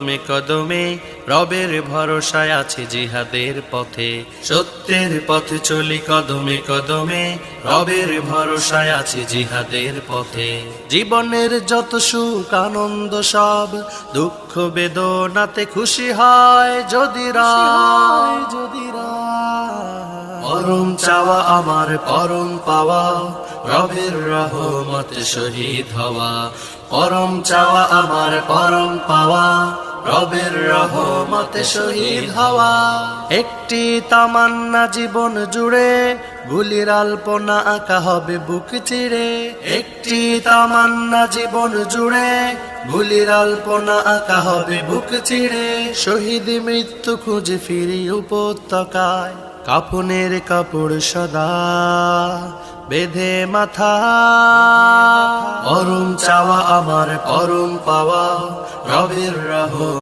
কদমে কদমে রবের ভরসায় আছে জিহাদের পথে, সত্যের পথে চলি কদমে কদমে রবের ভরসায় আছে জিহাদের পথে। জীবনের যত সুখ আনন্দ সব দুঃখ বেদনাতে খুশি হয় যদি পরম চাওয়া আমার পরম পাওয়া রবের রহমতে শহীদ হওয়া। পরম চাওয়া আমার পরম পাওয়া রবের রহমতে শহীদ হওয়া। একটি তামান্না জীবন জুড়ে গুলির আলপনা আঁকা হবে বুক চিরে। একটি তামান্না জীবন জুড়ে গুলির আলপনা আঁকা হবে বুক চিরে। শহীদ মৃত্যু খুঁজে ফিরি উপত্যকায়, কাফনের কাপড় সদা বেঁধে মাথা। পরম চাওয়া আমার পরম পাওয়া রবের রহমত।